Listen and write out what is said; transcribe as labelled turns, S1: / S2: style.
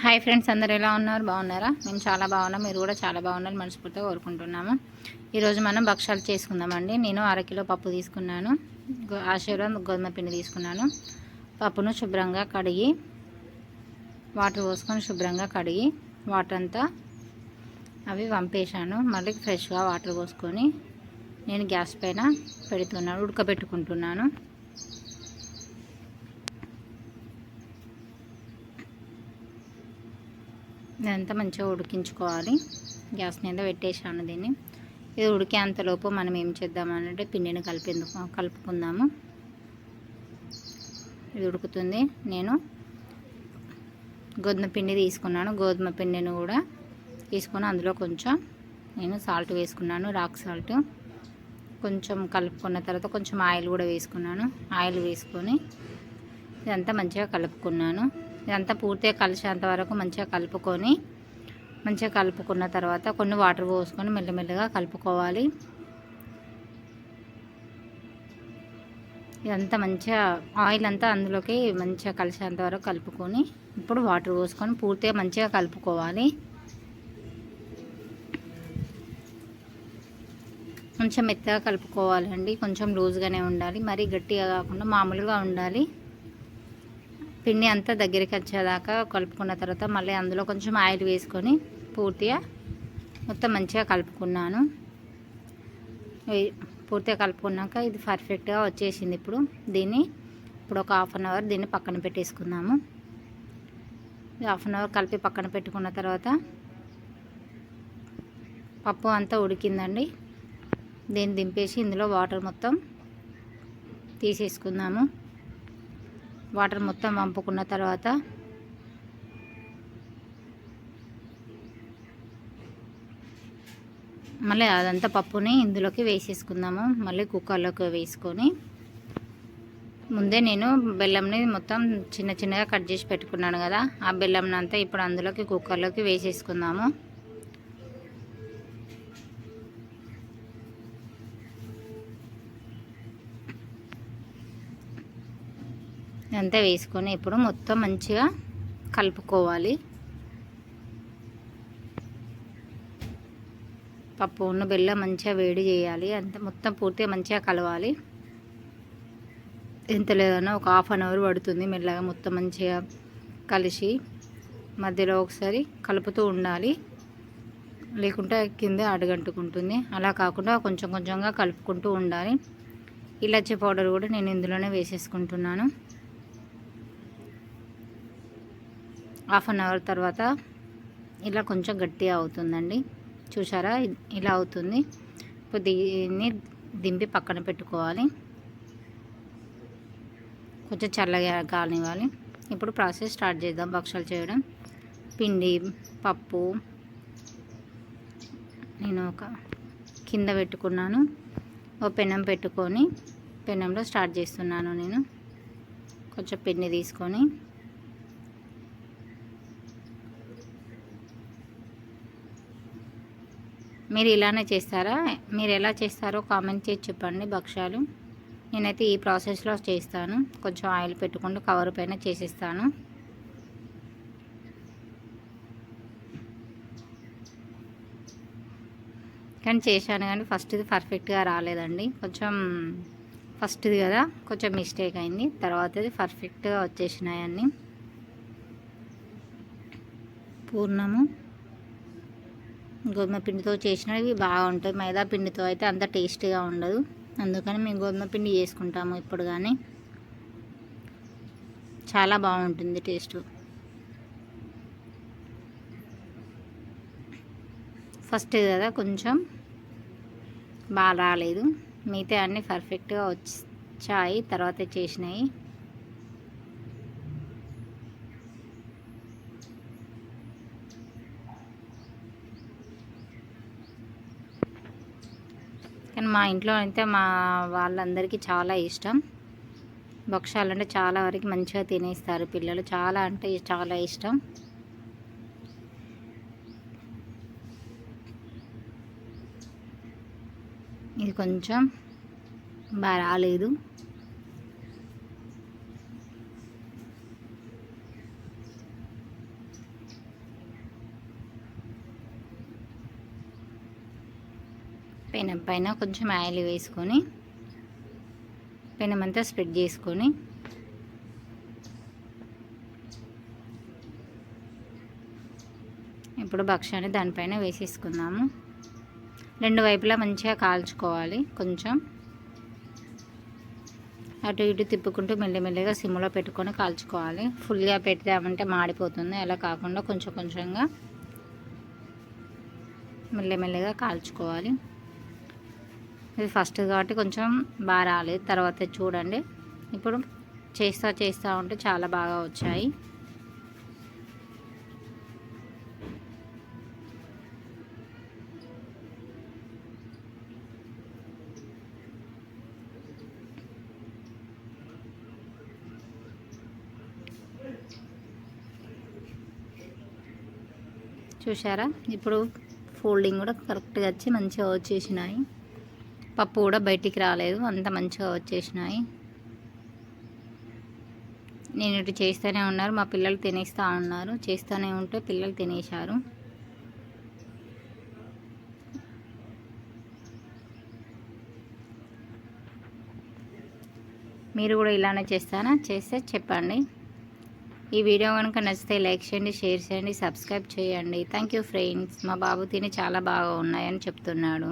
S1: Hi friends, అందరు ఎలా ఉన్నారు? బాగున్నారా? మేము చాలా బాగున్నాం. మీరు కూడా చాలా బాగున్నారు మనస్ఫూర్తిగా కోరుకుంటున్నాము. ఈరోజు మనం భక్షాలు చేసుకుందామండి. నేను అరకిలో పప్పు తీసుకున్నాను, ఆశీర్వాద్ గోధుమ పిండి తీసుకున్నాను. పప్పును శుభ్రంగా కడిగి వాటర్ పోసుకొని శుభ్రంగా కడిగి వాటర్ అంతా అవి వంపేశాను. మళ్ళీ ఫ్రెష్గా వాటర్ పోసుకొని నేను గ్యాస్ పైన పెడుతున్నాను, ఉడకబెట్టుకుంటున్నాను. ఇదంతా మంచిగా ఉడికించుకోవాలి. గ్యాస్ మీద పెట్టేసాను దీన్ని. ఇది ఉడికేంతలోపు మనం ఏం చేద్దామనంటే పిండిని కలుపుకుందాము. ఇది ఉడుకుతుంది. నేను గోధుమ పిండి తీసుకున్నాను. గోధుమ పిండిని కూడా తీసుకొని అందులో కొంచెం నేను సాల్ట్ వేసుకున్నాను, రాక్ సాల్ట్. కొంచెం కలుపుకున్న తర్వాత కొంచెం ఆయిల్ కూడా వేసుకున్నాను. ఆయిల్ వేసుకొని ఇదంతా మంచిగా కలుపుకున్నాను. ఇదంతా పూర్తిగా కలిసేంత వరకు మంచిగా కలుపుకున్న తర్వాత కొన్ని వాటర్ పోసుకొని మెల్లమెల్లగా కలుపుకోవాలి. ఇదంతా మంచిగా ఆయిల్ అంతా అందులోకి మంచిగా కలిసేంత వరకు కలుపుకొని ఇప్పుడు వాటర్ పోసుకొని పూర్తిగా మంచిగా కలుపుకోవాలి. కొంచెం మెత్తగా కలుపుకోవాలండి. కొంచెం లూజ్గానే ఉండాలి, మరీ గట్టిగా కాకుండా మామూలుగా ఉండాలి. పిండి అంతా దగ్గరికి వచ్చేదాకా కలుపుకున్న తర్వాత మళ్ళీ అందులో కొంచెం ఆయిల్ వేసుకొని పూర్తిగా మొత్తం మంచిగా కలుపుకున్నాను. పూర్తిగా కలుపుకున్నాక ఇది పర్ఫెక్ట్గా వచ్చేసింది. ఇప్పుడు ఒక హాఫ్ అన్ అవర్ దీన్ని పక్కన పెట్టేసుకుందాము. హాఫ్ అన్ అవర్ కలిపి పక్కన పెట్టుకున్న తర్వాత పప్పు అంతా ఉడికిందండి. దీన్ని దింపేసి ఇందులో వాటర్ మొత్తం తీసేసుకుందాము. వాటర్ మొత్తం వంపుకున్న తర్వాత మళ్ళీ అదంతా పప్పుని ఇందులోకి వేసేసుకుందాము. మళ్ళీ కుక్కర్లోకి వేసుకొని ముందే నేను బెల్లంని మొత్తం చిన్న చిన్నగా కట్ చేసి పెట్టుకున్నాను కదా, ఆ బెల్లంని అంతా ఇప్పుడు అందులోకి కుక్కర్లోకి వేసేసుకుందాము. ఇదంతా వేసుకొని ఇప్పుడు మొత్తం మంచిగా కలుపుకోవాలి. పప్పు ఉన్న బెల్లం మంచిగా వేడి చేయాలి. అంత మొత్తం పూర్తిగా మంచిగా కలవాలి. ఎంత లేదన్నా ఒక హాఫ్ అన్ అవర్ పడుతుంది. మెల్లగా మొత్తం మంచిగా కలిసి మధ్యలో ఒకసారి కలుపుతూ ఉండాలి, లేకుంటే కింద అడుగంటుకుంటుంది. అలా కాకుండా కొంచెం కొంచెంగా కలుపుకుంటూ ఉండాలి. ఇలాచీ పౌడర్ కూడా నేను ఇందులోనే వేసేసుకుంటున్నాను. హాఫ్ అన్ అవర్ తర్వాత ఇలా కొంచెం గట్టిగా అవుతుందండి. చూసారా, ఇలా అవుతుంది. ఇప్పుడు దీన్ని దింపి పక్కన పెట్టుకోవాలి. కొంచెం చల్లగా కానివ్వాలి. ఇప్పుడు ప్రాసెస్ స్టార్ట్ చేద్దాం. భక్షాలు చేయడం. పిండి, పప్పు నేను ఒక కింద పెట్టుకున్నాను. ఒక పెనం పెట్టుకొని పెనంలో స్టార్ట్ చేస్తున్నాను. నేను కొంచెం పిండి తీసుకొని మీరు ఇలానే చేస్తారా? మీరు ఎలా చేస్తారో కామెంట్ చేసి చెప్పండి. భక్షాలు నేనైతే ఈ ప్రాసెస్లో చేస్తాను. కొంచెం ఆయిల్ పెట్టుకుంటూ కవర్ పైన చేసేస్తాను. కానీ చేశాను, కానీ ఫస్ట్ది పర్ఫెక్ట్గా రాలేదండి. ఫస్ట్ది కదా, కొంచెం మిస్టేక్ అయింది. తర్వాతది పర్ఫెక్ట్గా వచ్చేసినాయి అన్నీ. పూర్ణము గోధుమ పిండితో చేసినవి బాగుంటాయి. మైదా పిండితో అయితే అంత టేస్టీగా ఉండదు. అందుకని మేము గోధుమ పిండి చేసుకుంటాము ఇప్పుడు. కానీ చాలా బాగుంటుంది టేస్ట్. ఫస్ట్ కదా కొంచెం బాగా రాలేదు, మిగతా అన్నీ పర్ఫెక్ట్గా వచ్చాయి తర్వాత చేసినాయి. కానీ మా ఇంట్లో అయితే మా వాళ్ళందరికీ చాలా ఇష్టం. భక్షాలు అంటే చాలా వరకు మంచిగా తినేస్తారు పిల్లలు. చాలా అంటే చాలా ఇష్టం. ఇది కొంచెం బాగా రాలేదు. పెనం పైన కొంచెం ఆయిల్ వేసుకొని పెనం అంతా స్ప్రెడ్ చేసుకొని ఇప్పుడు భక్ష్యాన్ని దానిపైన వేసేసుకుందాము. రెండు వైపులా మంచిగా కాల్చుకోవాలి. కొంచెం అటు ఇటు తిప్పుకుంటూ మెల్లమెల్లగా సిమ్లో పెట్టుకొని కాల్చుకోవాలి. ఫుల్గా పెట్టామంటే మాడిపోతుంది. అలా కాకుండా కొంచెం కొంచెంగా మెల్లమెల్లగా కాల్చుకోవాలి. ఇది ఫస్ట్ కాబట్టి కొంచెం బాగా రాలేదు, తర్వాత చూడండి. ఇప్పుడు చేస్తూ ఉంటే చాలా బాగా వచ్చాయి. చూసారా, ఇప్పుడు ఫోల్డింగ్ కూడా కరెక్ట్గా వచ్చి మంచిగా వచ్చేసినాయి. పప్పు కూడా బయటికి రాలేదు, అంత మంచిగా వచ్చేసినాయి. నేను ఇటు చేస్తూనే ఉన్నారు, మా పిల్లలు తినేస్తూ ఉన్నారు. చేస్తూనే ఉంటే పిల్లలు తినేశారు. మీరు కూడా ఇలానే చేస్తారా? చేస్తే చెప్పండి. ఈ వీడియో కనుక నచ్చితే లైక్ చేయండి, షేర్ చేయండి, సబ్స్క్రైబ్ చేయండి. Thank you friends. మా బాబు తిని చాలా బాగా ఉన్నాయని చెప్తున్నాడు.